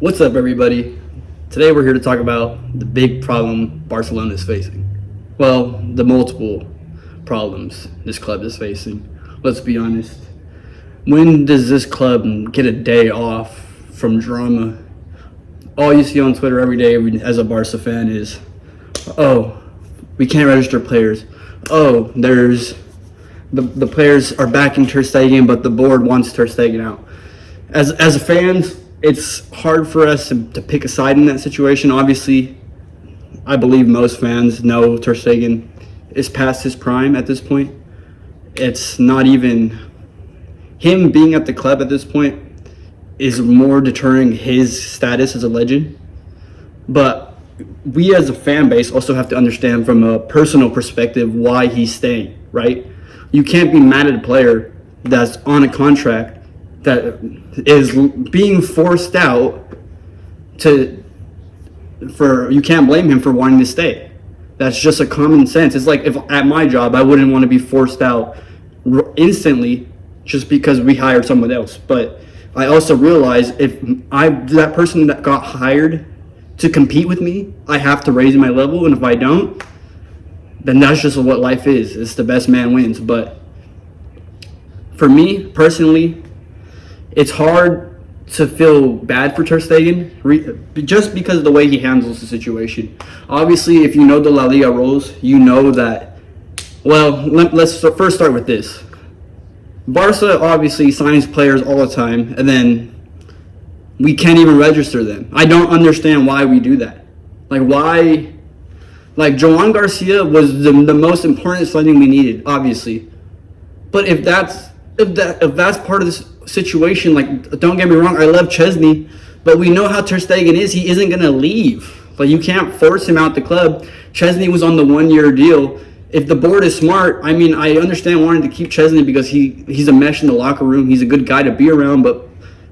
What's up, everybody? Today we're here to talk about the big problem Barcelona is facing. Well, the multiple problems this club is facing. Let's be honest. When does this club get a day off from drama? All you see on Twitter every day as a Barca fan is, oh, we can't register players. Oh, there's the players are backing Ter Stegen, but the board wants Ter Stegen out. As fans, it's hard for us to pick a side in that situation. Obviously, I believe most fans know Ter Stegen is past his prime at this point. It's not even him being at the club at this point is more deterring his status as a legend. But we as a fan base also have to understand from a personal perspective why he's staying, right? You can't be mad at a player that's on a contract that is being forced out you can't blame him for wanting to stay. That's just a common sense. It's like if at my job I wouldn't want to be forced out instantly just because we hired someone else. But I also realize if that person that got hired to compete with me, I have to raise my level, and if I don't, then that's just what life is. It's the best man wins. But for me personally, it's hard to feel bad for Ter Stegen just because of the way he handles the situation. Obviously, if you know the La Liga rules, you know that. Well, let's first start with this. Barca obviously signs players all the time, and then we can't even register them. I don't understand why we do that. Like, why? Like, Joan Garcia was the most important signing we needed, obviously. But if that's part of this situation, like, don't get me wrong, I love Chesney, but we know how Ter Stegen is. He isn't going to leave. Like, you can't force him out the club. Chesney was on the 1-year deal. If the board is smart, I mean, I understand wanting to keep Chesney because he's a mesh in the locker room. He's a good guy to be around, but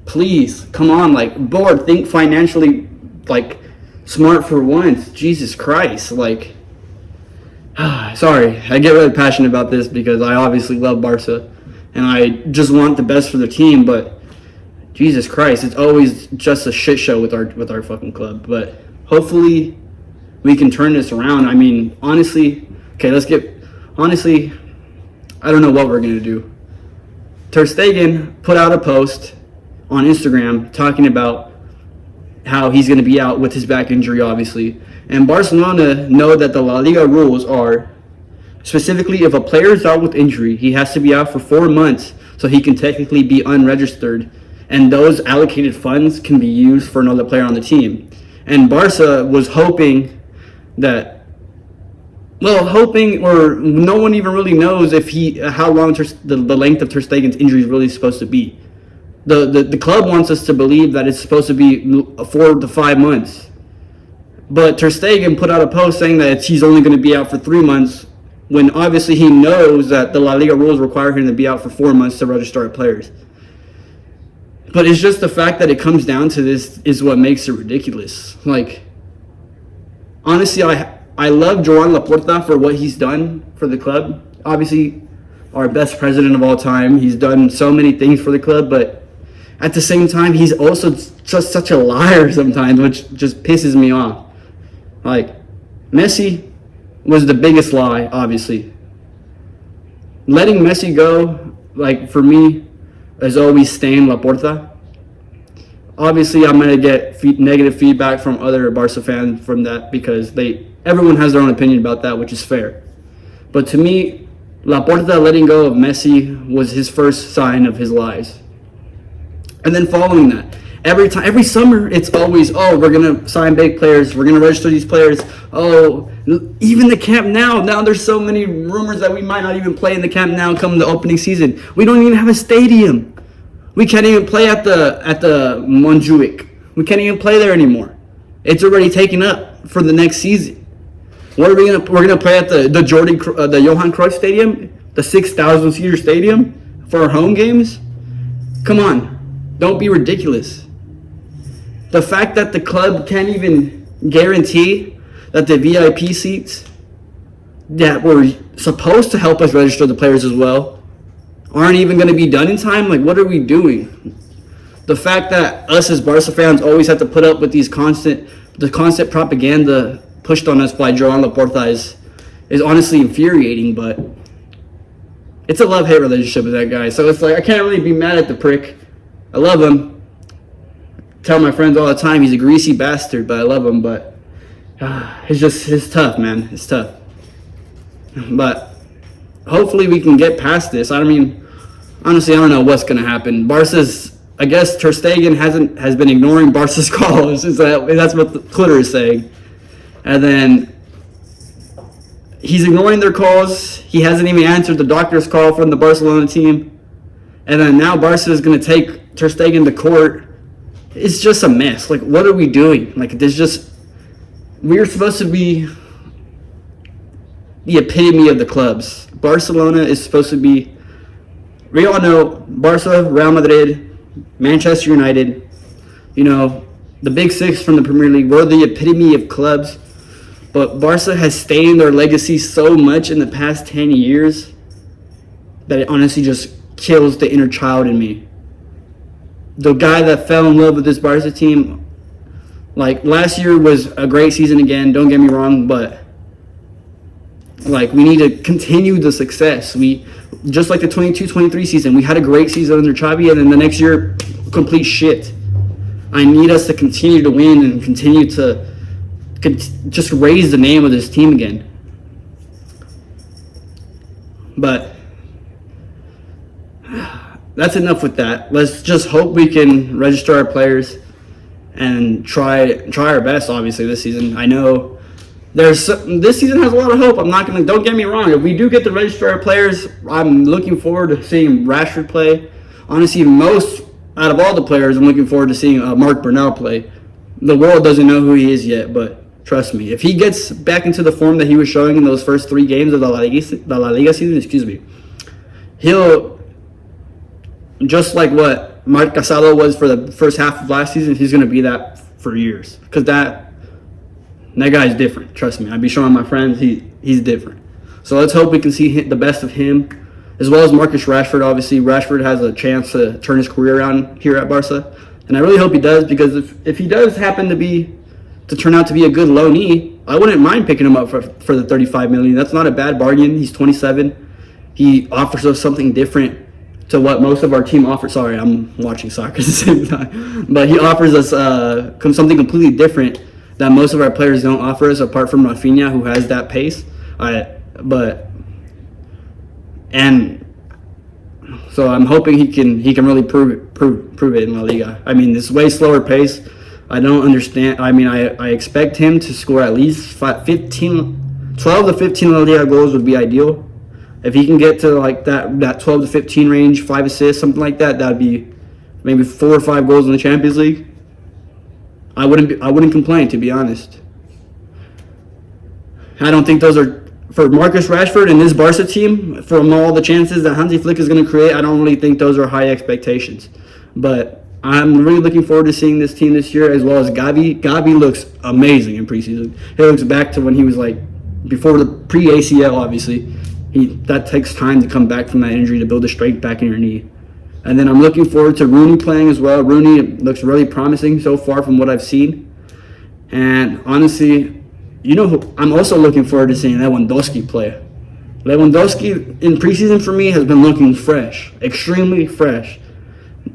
please, come on, like, board, think financially, like, smart for once. Jesus Christ, like, sorry, I get really passionate about this because I obviously love Barca, and I just want the best for the team, but Jesus Christ, it's always just a shit show with our fucking club. But hopefully we can turn this around. I mean, honestly, I don't know what we're going to do. Ter Stegen put out a post on Instagram talking about how he's going to be out with his back injury, obviously. And Barcelona know that the La Liga rules are, specifically if a player is out with injury, he has to be out for 4 months so he can technically be unregistered. And those allocated funds can be used for another player on the team. And Barca was hoping or no one even really knows how long the length of Ter Stegen's injury is really supposed to be. The club wants us to believe that it's supposed to be 4 to 5 months. But Ter Stegen put out a post saying that he's only going to be out for 3 months, when obviously he knows that the La Liga rules require him to be out for 4 months to register our players. But it's just the fact that it comes down to this is what makes it ridiculous. Like, honestly, I love Joan Laporta for what he's done for the club. Obviously, our best president of all time. He's done so many things for the club, but at the same time, he's also just such a liar sometimes, which just pisses me off. Like, Messi was the biggest lie, obviously. Letting Messi go, like, for me, is always staying Laporta. Obviously, I'm going to get negative feedback from other Barca fans from that because everyone has their own opinion about that, which is fair. But to me, Laporta letting go of Messi was his first sign of his lies. And then following that, every summer, it's always, oh, we're going to sign big players. We're going to register these players. Oh, even the Camp Nou. Now there's so many rumors that we might not even play in the Camp Nou come the opening season. We don't even have a stadium. We can't even play at the Montjuic. We can't even play there anymore. It's already taken up for the next season. What are we gonna? We're gonna play at the Johan Cruyff Stadium, the 6,000 seater stadium for our home games. Come on, don't be ridiculous. The fact that the club can't even guarantee that the VIP seats that were supposed to help us register the players as well aren't even going to be done in time. Like, what are we doing? the fact that us as Barca fans always have to put up with the constant propaganda pushed on us by Joan Laporta is honestly infuriating. But it's a love-hate relationship with that guy. So it's like I can't really be mad at the prick. I love him. Tell my friends all the time he's a greasy bastard, but I love him. But it's tough, man. It's tough. But hopefully we can get past this. I mean, honestly, I don't know what's gonna happen. I guess Ter Stegen has been ignoring Barca's calls. That's what the Twitter is saying. And then he's ignoring their calls. He hasn't even answered the doctor's call from the Barcelona team. And then now Barca is going to take Ter Stegen to court. It's just a mess. Like, what are we doing? Like, we're supposed to be the epitome of the clubs. Barcelona is supposed to be, we all know, Barca, Real Madrid, Manchester United, the big six from the Premier League. We're the epitome of clubs. But Barca has stained their legacy so much in the past 10 years that it honestly just kills the inner child in me. The guy that fell in love with this Barca team, like, last year was a great season again, don't get me wrong, but like, we need to continue the success. Just like the 22-23 season, we had a great season under Xavi, and then the next year, complete shit. I need us to continue to win and continue to just raise the name of this team again. But that's enough with that. Let's just hope we can register our players and try our best. Obviously, this season, I know this season has a lot of hope. Don't get me wrong. If we do get to register our players, I'm looking forward to seeing Rashford play. Honestly, most out of all the players, I'm looking forward to seeing Marc Bernal play. The world doesn't know who he is yet, but trust me, if he gets back into the form that he was showing in those first 3 games of the La Liga season, he'll, just like what Marc Casado was for the first half of last season, he's going to be that for years. Because that guy's different. Trust me, I'd be showing my friends he's different. So let's hope we can see the best of him, as well as Marcus Rashford. Obviously, Rashford has a chance to turn his career around here at Barca, and I really hope he does, because if he does happen to turn out to be a good loanee, I wouldn't mind picking him up for the $35 million. That's not a bad bargain. He's 27. He offers us something different to what most of our team offers. Sorry, I'm watching soccer at the same time. But he offers us something completely different that most of our players don't offer us, apart from Rafinha, who has that pace. So I'm hoping he can really prove it in La Liga. I mean, this way slower pace. I don't understand. I mean, I expect him to score at least 12 to 15 La Liga goals would be ideal. If he can get to like that 12 to 15 range, 5 assists, something like that, that'd be maybe 4 or 5 goals in the Champions League. I wouldn't complain, to be honest. I don't think those are, for Marcus Rashford and this Barca team, from all the chances that Hansi Flick is going to create, I don't really think those are high expectations. But I'm really looking forward to seeing this team this year, as well as Gavi. Gavi looks amazing in preseason. He looks back to when he was like, before the pre-ACL, obviously. That takes time to come back from that injury, to build the strength back in your knee. And then I'm looking forward to Rooney playing as well. Rooney looks really promising so far from what I've seen. And honestly, I'm also looking forward to seeing Lewandowski play. Lewandowski in preseason for me has been looking fresh, extremely fresh.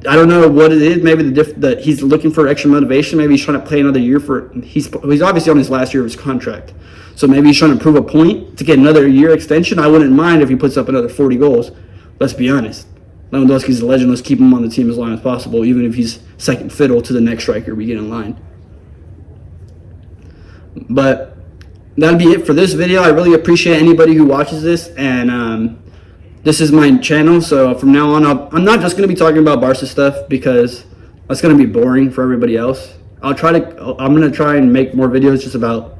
I don't know what it is. Maybe that he's looking for extra motivation. Maybe he's trying to play another year he's obviously on his last year of his contract. So maybe he's trying to prove a point to get another year extension. I wouldn't mind if he puts up another 40 goals. Let's be honest. Lewandowski's a legend. Let's keep him on the team as long as possible, even if he's second fiddle to the next striker we get in line. But that'll be it for this video. I really appreciate anybody who watches this. And this is my channel. So from now on, I'm not just going to be talking about Barca stuff, because that's going to be boring for everybody else. I'm going to try and make more videos just about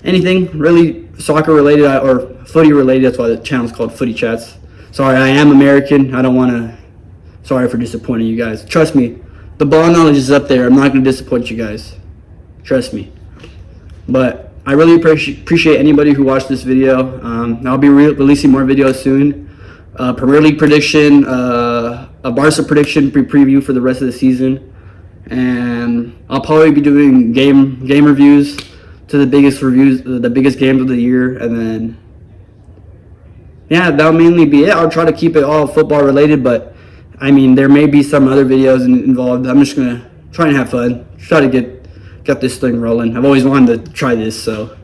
anything really soccer related or footy related. That's why the channel's called Footy Chats. Sorry, I am American. Sorry for disappointing you guys. Trust me, the ball knowledge is up there. I'm not going to disappoint you guys. Trust me. But I really appreciate anybody who watched this video. I'll be releasing more videos soon. Premier League prediction, a Barca prediction preview for the rest of the season. and I'll probably be doing game reviews to the biggest games of the year, and then yeah, that'll mainly be it. I'll try to keep it all football related, but I mean, there may be some other videos involved. I'm just gonna try and have fun, try to get this thing rolling. I've always wanted to try this, so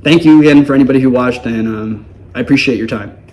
thank you again for anybody who watched, and I appreciate your time.